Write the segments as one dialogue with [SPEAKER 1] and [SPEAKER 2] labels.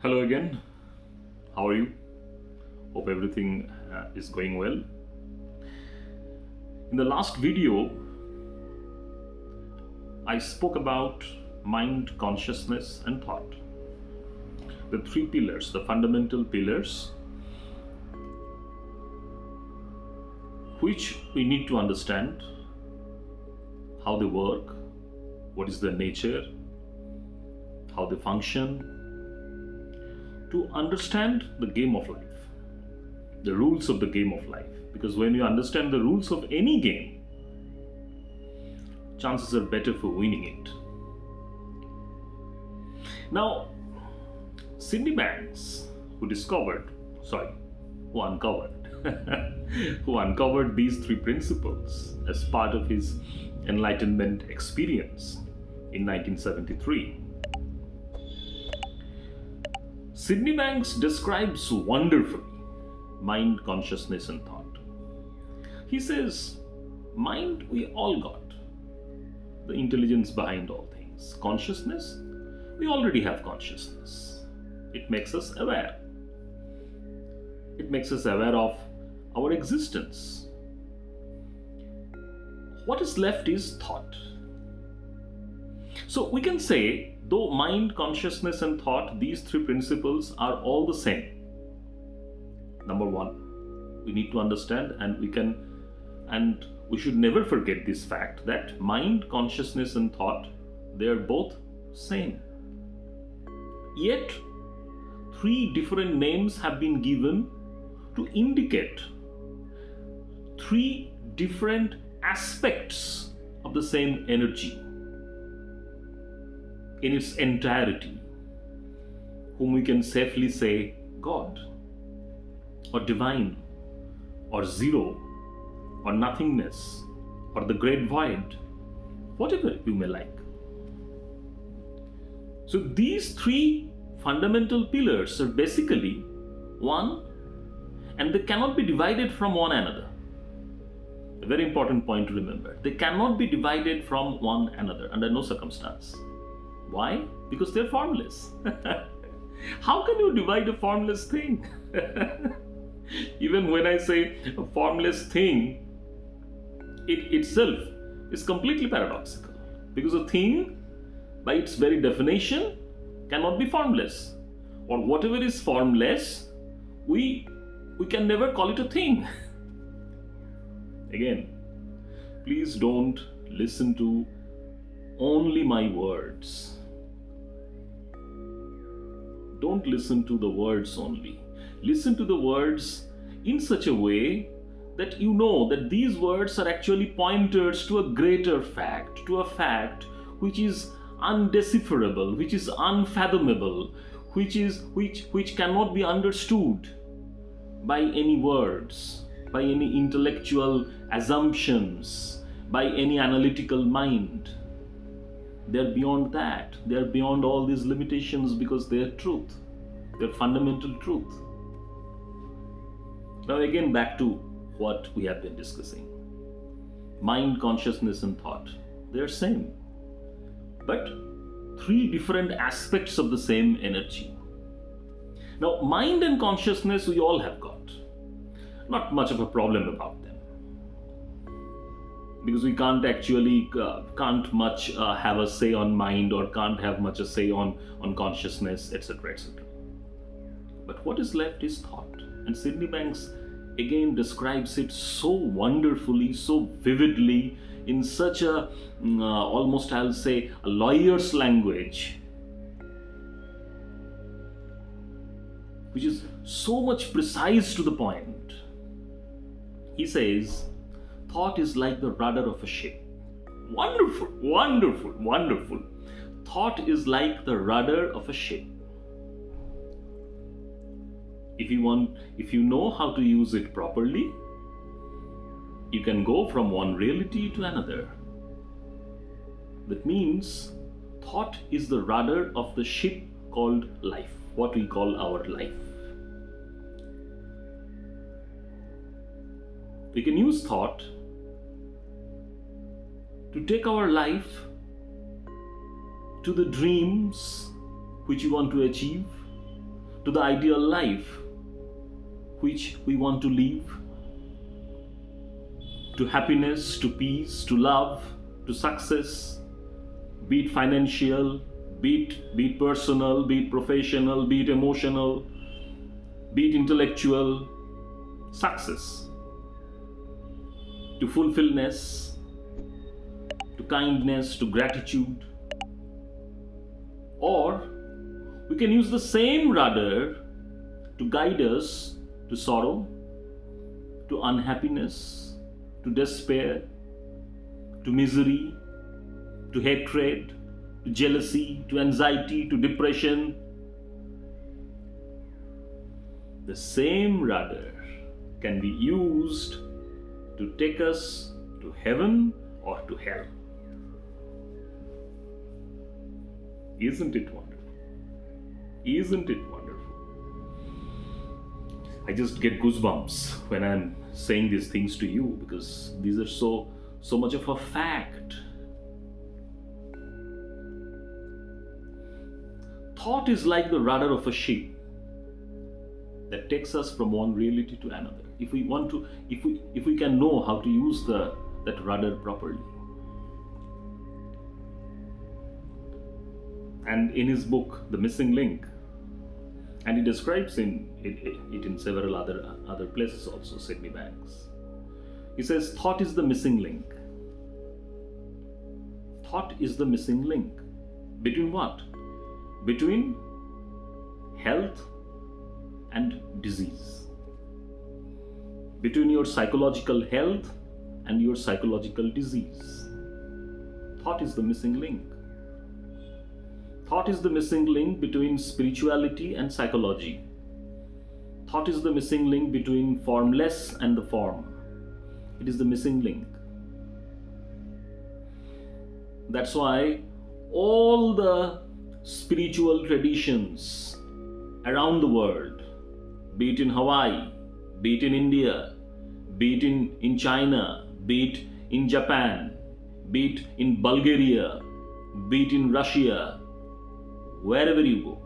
[SPEAKER 1] Hello again. How are you? Hope everything is going well. In the last video, I spoke about mind, consciousness, and thought. The three pillars, the fundamental pillars, which we need to understand how they work, what is their nature, how they function, to understand the game of life, the rules of the game of life. Because when you understand the rules of any game, chances are better for winning it. Now, Cindy Banks, who uncovered, who uncovered these three principles as part of his enlightenment experience in 1973. Sydney Banks describes wonderfully mind, consciousness, and thought. He says, mind we all got, the intelligence behind all things. Consciousness, we already have consciousness. It makes us aware. It makes us aware of our existence. What is left is thought. So we can say, though mind, consciousness, and thought, these three principles are all the same. Number one, we need to understand, and we should never forget this fact that mind, consciousness, and thought, they are both same. Yet, three different names have been given to indicate three different aspects of the same energy in its entirety, whom we can safely say God, or divine, or zero, or nothingness, or the great void, whatever you may like. So these three fundamental pillars are basically one, and they cannot be divided from one another. A very important point to remember. They cannot be divided from one another under no circumstance. Why? Because they're formless. How can you divide a formless thing? Even when I say a formless thing, it itself is completely paradoxical. Because a thing, by its very definition, cannot be formless. Or whatever is formless, we can never call it a thing. Again, please don't listen to only my words. Don't listen to the words only. Listen to the words in such a way that you know that these words are actually pointers to a greater fact, to a fact which is undecipherable, which is unfathomable, which cannot be understood by any words, by any intellectual assumptions, by any analytical mind. They're beyond that. They're beyond all these limitations because they're truth. They're fundamental truth. Now again, back to what we have been discussing. Mind, consciousness, and thought. They're same. But three different aspects of the same energy. Now, mind and consciousness we all have got. Not much of a problem about them. Because we can't actually much have a say on mind, or can't have much a say on consciousness, etc., etc. But what is left is thought. And Sydney Banks again describes it so wonderfully, so vividly, in such a almost, I'll say, a lawyer's language, which is so much precise to the point. He says, thought is like the rudder of a ship. Wonderful, wonderful, wonderful. Thought is like the rudder of a ship. If you know how to use it properly, you can go from one reality to another. That means thought is the rudder of the ship called life, what we call our life. We can use thought to take our life to the dreams which you want to achieve, to the ideal life which we want to live, to happiness, to peace, to love, to success, be it financial, be it personal, be it professional, be it emotional, be it intellectual, success, to fulfillness, to kindness, to gratitude. Or we can use the same rudder to guide us to sorrow, to unhappiness, to despair, to misery, to hatred, to jealousy, to anxiety, to depression. The same rudder can be used to take us to heaven or to hell. Isn't it wonderful? Isn't it wonderful? I just get goosebumps when I'm saying these things to you, because these are so much of a fact. Thought is like the rudder of a ship that takes us from one reality to another. If we can know how to use that rudder properly. And in his book, The Missing Link, and he describes it in several other places also, Sydney Banks. He says, thought is the missing link. Thought is the missing link. Between what? Between health and disease. Between your psychological health and your psychological disease. Thought is the missing link. Thought is the missing link between spirituality and psychology. Thought is the missing link between formless and the form. It is the missing link. That's why all the spiritual traditions around the world, be it in Hawaii, be it in India, be it in China, be it in Japan, be it in Bulgaria, be it in Russia, wherever you go,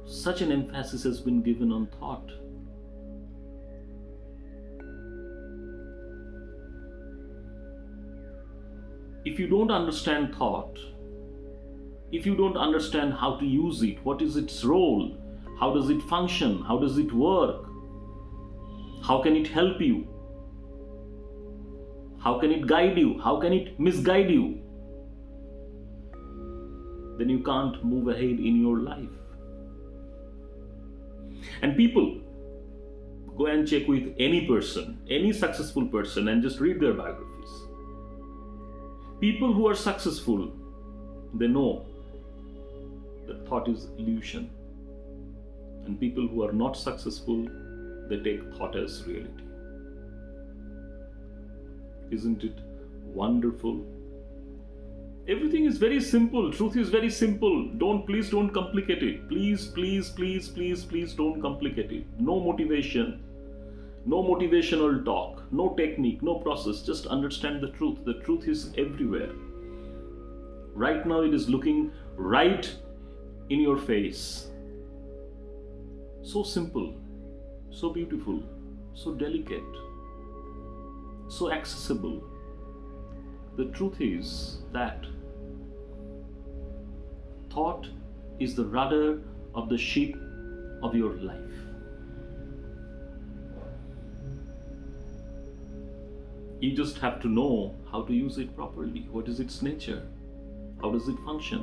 [SPEAKER 1] such an emphasis has been given on thought. If you don't understand thought, if you don't understand how to use it, what is its role, how does it function, how does it work, how can it help you, how can it guide you, how can it misguide you, then you can't move ahead in your life. And people, go and check with any person, any successful person, and just read their biographies. People who are successful, they know that thought is illusion. And people who are not successful, they take thought as reality. Isn't it wonderful? Everything is very simple. Truth is very simple. Please don't complicate it. Please don't complicate it. No motivation, no motivational talk, no technique, no process. Just understand the truth. The truth is everywhere. Right now it is looking right in your face. So simple, so beautiful, so delicate, so accessible. The truth is that thought is the rudder of the ship of your life. You just have to know how to use it properly. What is its nature? How does it function?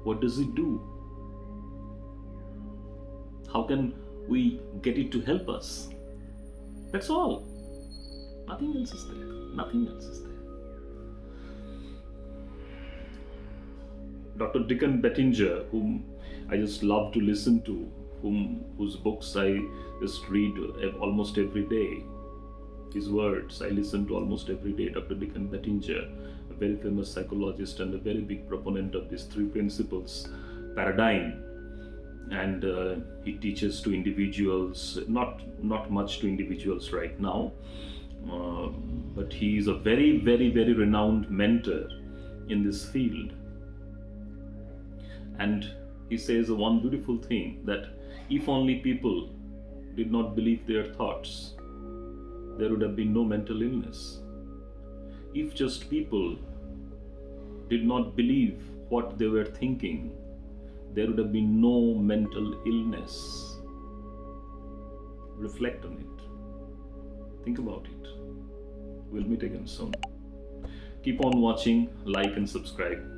[SPEAKER 1] What does it do? How can we get it to help us? That's all. Nothing else is there. Nothing else is there. Dr. Dickon Bettinger, whom I just love to listen to, whose books I just read almost every day. His words I listen to almost every day. Dr. Dickon Bettinger, a very famous psychologist and a very big proponent of these three principles paradigm. And he teaches to individuals, not much to individuals right now, but he is a very renowned mentor in this field. And he says one beautiful thing, that if only people did not believe their thoughts, there would have been no mental illness. If just people did not believe what they were thinking, there would have been no mental illness. Reflect on it. Think about it. We'll meet again soon. Keep on watching, like and subscribe.